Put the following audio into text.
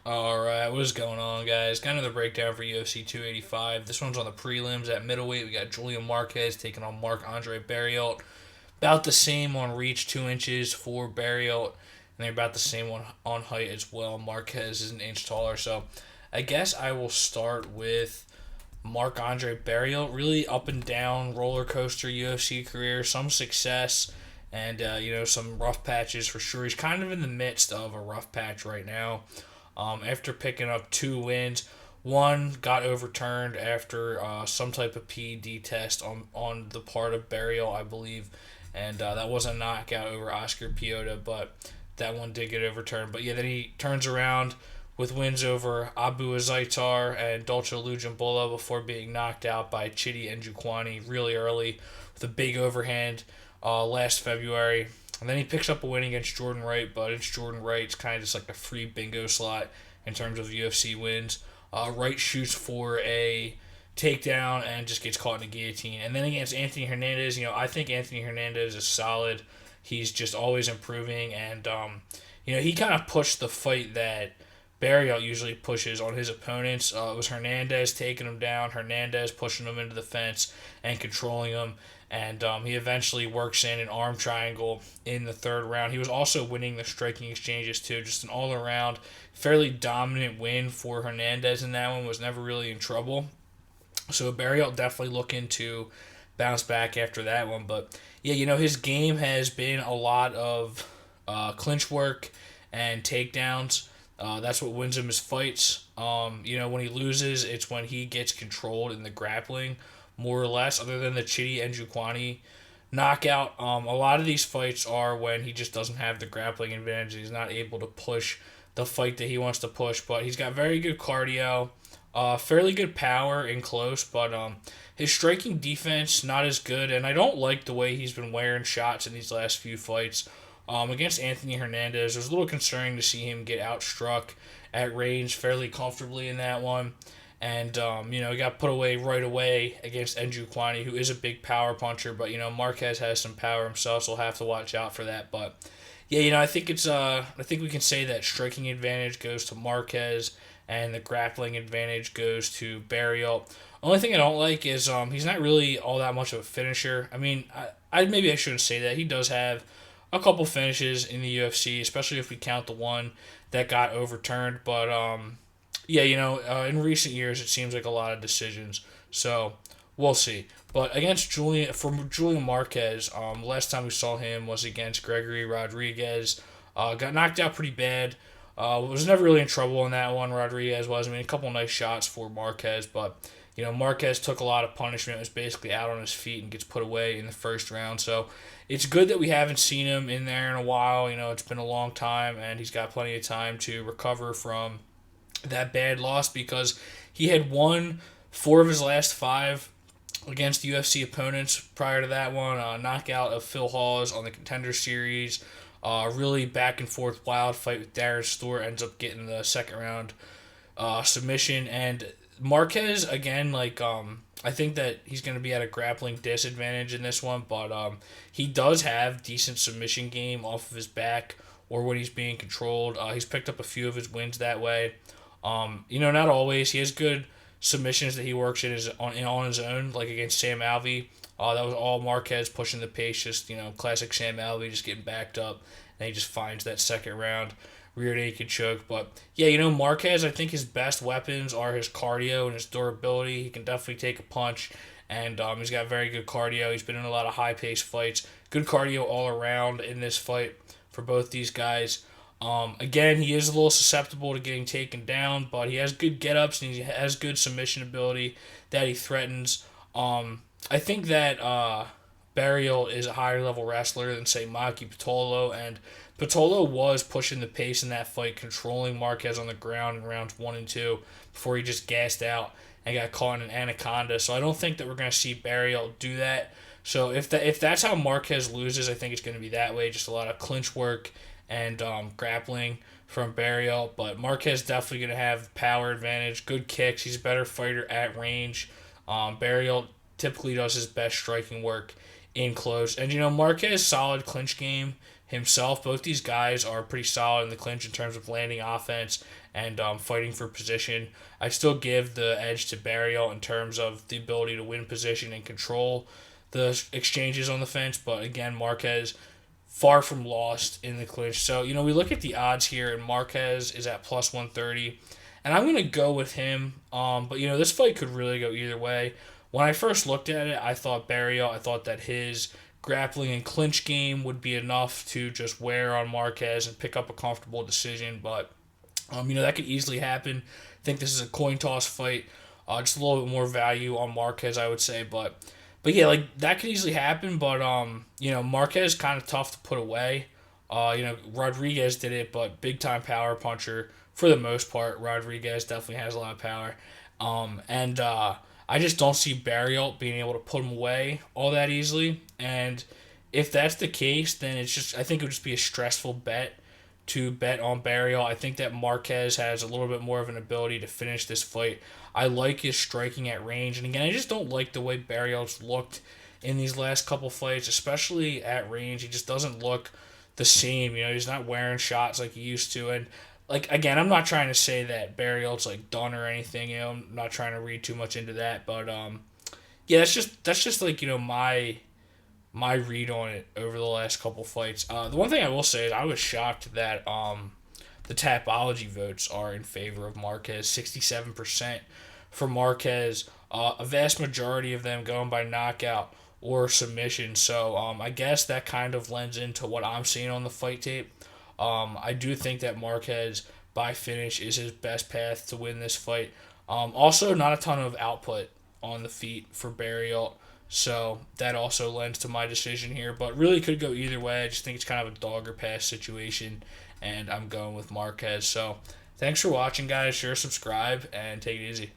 Alright, what is going on, guys? Kind of the breakdown for UFC 285. This one's on the prelims at middleweight. We got Julian Marquez taking on Marc-André Barriault. About the same on reach, 2 inches for Barriault, and they're about the same on height as well. Marquez is an inch taller, so I guess I will start with Marc-André Barriault. Really up and down roller coaster UFC career, some success, and some rough patches for sure. He's kind of in the midst of a rough patch right now. After picking up 2 wins. One got overturned after some type of PED test on the part of Barriault, I believe, and that was a knockout over Oscar Piota, but that one did get overturned. But yeah, then he turns around with wins over Abu Azaitar and Dolce Lujambula before being knocked out by Chidi Njokuani really early with a big overhand last February. And then he picks up a win against Jordan Wright, but it's Jordan Wright. It's kind of just like a free bingo slot in terms of UFC wins. Wright shoots for a takedown and just gets caught in a guillotine. And then against Anthony Hernandez, I think Anthony Hernandez is solid. He's just always improving, and he kind of pushed the fight that Barriault usually pushes on his opponents. It was Hernandez taking him down, Hernandez pushing him into the fence and controlling him. And he eventually works in an arm triangle in the third round. He was also winning the striking exchanges too. Just an all-around, fairly dominant win for Hernandez in that one. Was never really in trouble. So Barriault definitely looking to bounce back after that one. But yeah, his game has been a lot of clinch work and takedowns. That's what wins him his fights. When he loses, it's when he gets controlled in the grappling, more or less, other than the Chidi Njokuani knockout. A lot of these fights are when he just doesn't have the grappling advantage. He's not able to push the fight that he wants to push, but he's got very good cardio, fairly good power in close, but his striking defense not as good, and I don't like the way he's been wearing shots in these last few fights. Against Anthony Hernandez, it was a little concerning to see him get outstruck at range fairly comfortably in that one. And, he got put away right away against Njokuani, who is a big power puncher. But, Marquez has some power himself, so we'll have to watch out for that. But, yeah, I think I think we can say that striking advantage goes to Marquez and the grappling advantage goes to Barriault. Only thing I don't like is he's not really all that much of a finisher. I mean, maybe I shouldn't say that. He does have a couple finishes in the UFC, especially if we count the one that got overturned. But yeah, in recent years it seems like a lot of decisions. So we'll see. But against Julian Marquez, last time we saw him was against Gregory Rodriguez. Got knocked out pretty bad. Was never really in trouble in that one. Rodriguez was. I mean, a couple nice shots for Marquez, but Marquez took a lot of punishment. Was basically out on his feet and gets put away in the first round. So it's good that we haven't seen him in there in a while. It's been a long time, and he's got plenty of time to recover from that bad loss because he had won 4 of his last 5 against UFC opponents prior to that one. Knockout of Phil Hawes on the Contenders series. Really back and forth wild fight with Darren Stewart. Ends up getting the second round submission. And Marquez, again, I think that he's going to be at a grappling disadvantage in this one, but he does have decent submission game off of his back or when he's being controlled. He's picked up a few of his wins that way. Not always. He has good submissions that he works on his own, like against Sam Alvey. That was all Marquez pushing the pace, just, classic Sam Alvey, just getting backed up, and he just finds that second round rear naked choke. But yeah, Marquez, I think his best weapons are his cardio and his durability. He can definitely take a punch, and he's got very good cardio. He's been in a lot of high paced fights. Good cardio all around in this fight for both these guys. Again, he is a little susceptible to getting taken down, but he has good get-ups and he has good submission ability that he threatens. I think that Barriault is a higher level wrestler than, say, Maki Pitolo, and Pitolo was pushing the pace in that fight, controlling Marquez on the ground in rounds 1 and 2 before he just gassed out and got caught in an anaconda. So I don't think that we're going to see Barriault do that. So if that's how Marquez loses, I think it's going to be that way, just a lot of clinch work and grappling from Barriault. But Marquez definitely going to have power advantage, good kicks. He's a better fighter at range. Barriault typically does his best striking work in close. And, Marquez, solid clinch game, himself. Both these guys are pretty solid in the clinch in terms of landing offense and fighting for position. I still give the edge to Barriault in terms of the ability to win position and control the exchanges on the fence, but again, Marquez far from lost in the clinch. So, we look at the odds here, and Marquez is at plus 130, and I'm going to go with him. But, this fight could really go either way. When I first looked at it, I thought that his grappling and clinch game would be enough to just wear on Marquez and pick up a comfortable decision, but, that could easily happen. I think this is a coin toss fight. Just a little bit more value on Marquez, I would say, but yeah, that could easily happen, but Marquez is kind of tough to put away. Rodriguez did it, but big time power puncher for the most part. Rodriguez definitely has a lot of power. And I just don't see Barriault being able to put him away all that easily. And if that's the case, then I think it would just be a stressful bet to bet on Barriault. I think that Marquez has a little bit more of an ability to finish this fight. I like his striking at range, and again, I just don't like the way Barriault's looked in these last couple fights, especially at range. He just doesn't look the same. He's not wearing shots like he used to, and again, I'm not trying to say that Barriault's done or anything. I'm not trying to read too much into that, but yeah, that's just my read on it over the last couple fights. The one thing I will say is I was shocked that the Tapology votes are in favor of Marquez, 67% for Marquez, a vast majority of them going by knockout or submission. So I guess that kind of lends into what I'm seeing on the fight tape. I do think that Marquez by finish is his best path to win this fight. Also, not a ton of output on the feet for Barriault. So that also lends to my decision here, but really could go either way. I just think it's kind of a dog or pass situation, and I'm going with Marquez. So thanks for watching, guys. Share, subscribe, and take it easy.